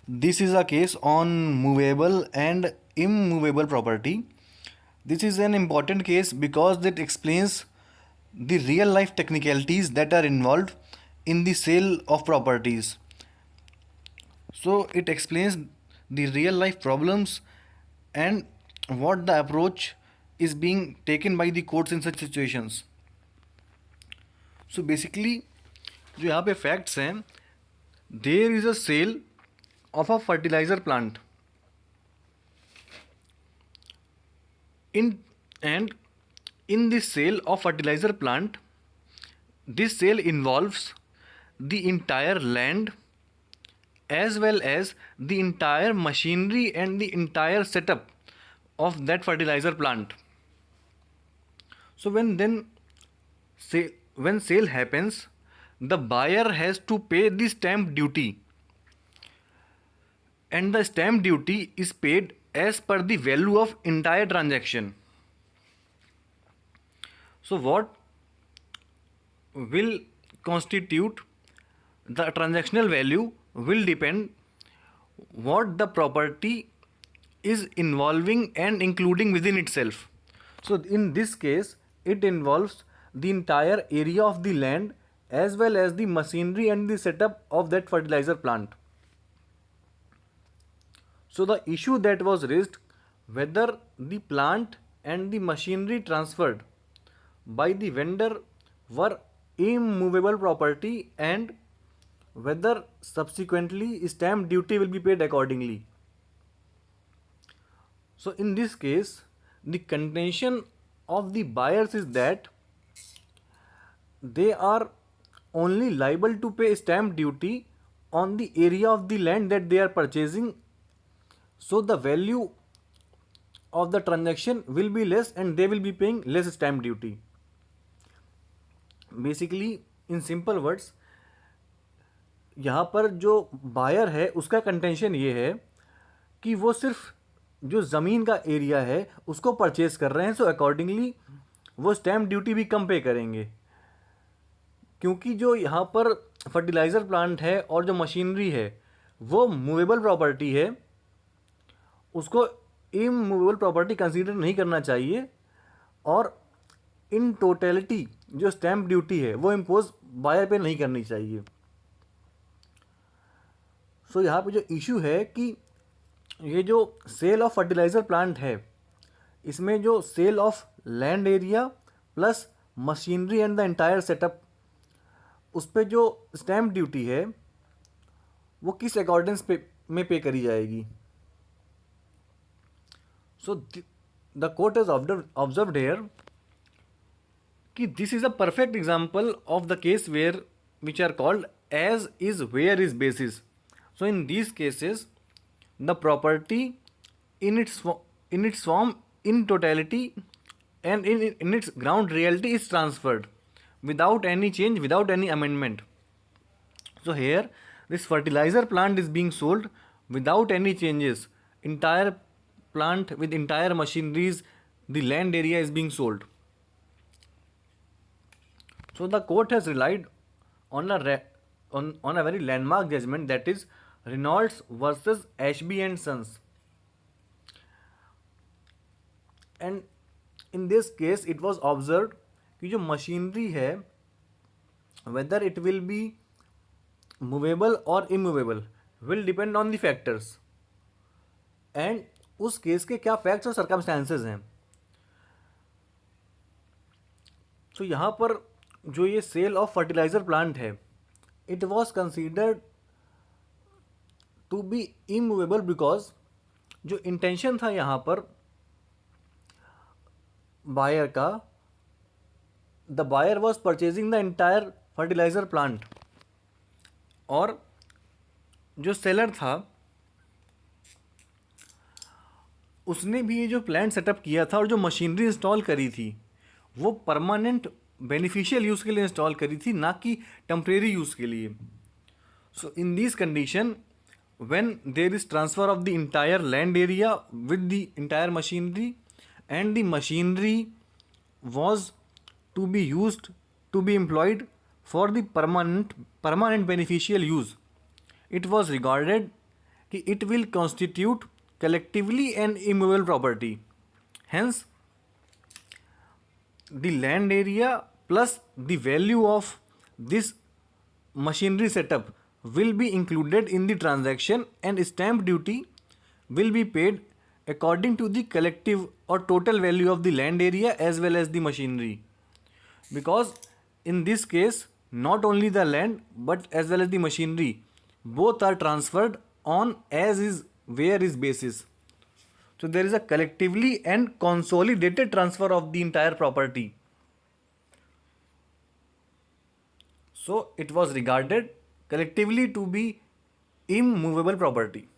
This is a case on movable and immovable property. This is an important case because it explains the real life technicalities that are involved in the sale of properties. So it explains the real life problems and what the approach is being taken by the courts in such situations. So basically जो यहाँ पे facts हैं, there is a sale of a fertilizer plant in and in this sale of fertilizer plant, this sale involves the entire land as well as the entire machinery and the entire setup of that fertilizer plant. So when sale happens, the buyer has to pay the stamp duty, and the stamp duty is paid as per the value of entire transaction. So what will constitute the transactional value will depend what the property is involving and including within itself. So in this case it involves the entire area of the land as well as the machinery and the setup of that fertilizer plant. So the issue that was raised, whether the plant and the machinery transferred by the vendor were immovable property and whether subsequently stamp duty will be paid accordingly. So in this case, the contention of the buyers is that they are only liable to pay stamp duty on the area of the land that they are purchasing. So the value of the transaction will be less and they will be paying less stamp duty. Basically in simple words, यहाँ पर जो buyer है उसका contention ये है कि वो सिर्फ जो ज़मीन का एरिया है उसको परचेज कर रहे हैं, सो अकॉर्डिंगली वो स्टैम्प ड्यूटी भी कम पे करेंगे, क्योंकि जो यहाँ पर फर्टिलाइज़र प्लांट है और जो मशीनरी है वो मूवेबल प्रॉपर्टी है, उसको इमूवेबल प्रॉपर्टी कंसीडर नहीं करना चाहिए और इन टोटलिटी जो स्टैम्प ड्यूटी है वो इम्पोज बायर पे नहीं करनी चाहिए. सो यहाँ पे जो इशू है कि ये जो सेल ऑफ फर्टिलाइज़र प्लांट है इसमें जो sale of land area plus machinery and the entire setup उस पर जो स्टैम्प ड्यूटी है वो किस अकॉर्डेंस में पे करी जाएगी. So the court is observed here कि this is a perfect example of the case where which are called as is where is basis. So in these cases, the property in its form in totality and in its ground reality is transferred without any change, without any amendment. So here this fertilizer plant is being sold without any changes. Entire plant with entire machineries, the land area is being sold. So the court has relied on a very landmark judgment, that is Reynolds versus Ashby and Sons. And in this case it was observed कि जो machinery है whether it will be movable or immovable will depend on the factors, and उस case के क्या facts और circumstances हैं. तो यहाँ पर जो ये सेल ऑफ फर्टिलाइज़र प्लांट है it was considered to be immovable because जो इंटेंशन था यहाँ पर बायर का, the buyer was purchasing the entire fertiliser plant और जो सेलर था उसने भी ये जो प्लांट सेटअप किया था और जो मशीनरी इंस्टॉल करी थी वो परमानेंट बेनिफिशियल यूज़ के लिए इंस्टॉल करी थी, ना कि टेम्परेरी यूज़ के लिए. So in this condition when there is transfer of the entire land area with the entire machinery and the machinery was to be used to be employed for the permanent beneficial use, it was regarded कि it will constitute collectively an immovable property. Hence, the land area plus the value of this machinery setup will be included in the transaction, and stamp duty will be paid according to the collective or total value of the land area as well as the machinery, because in this case not only the land but as well as the machinery both are transferred on as is where is basis. So there is a collectively and consolidated transfer of the entire property. So it was regarded collectively to be immovable property.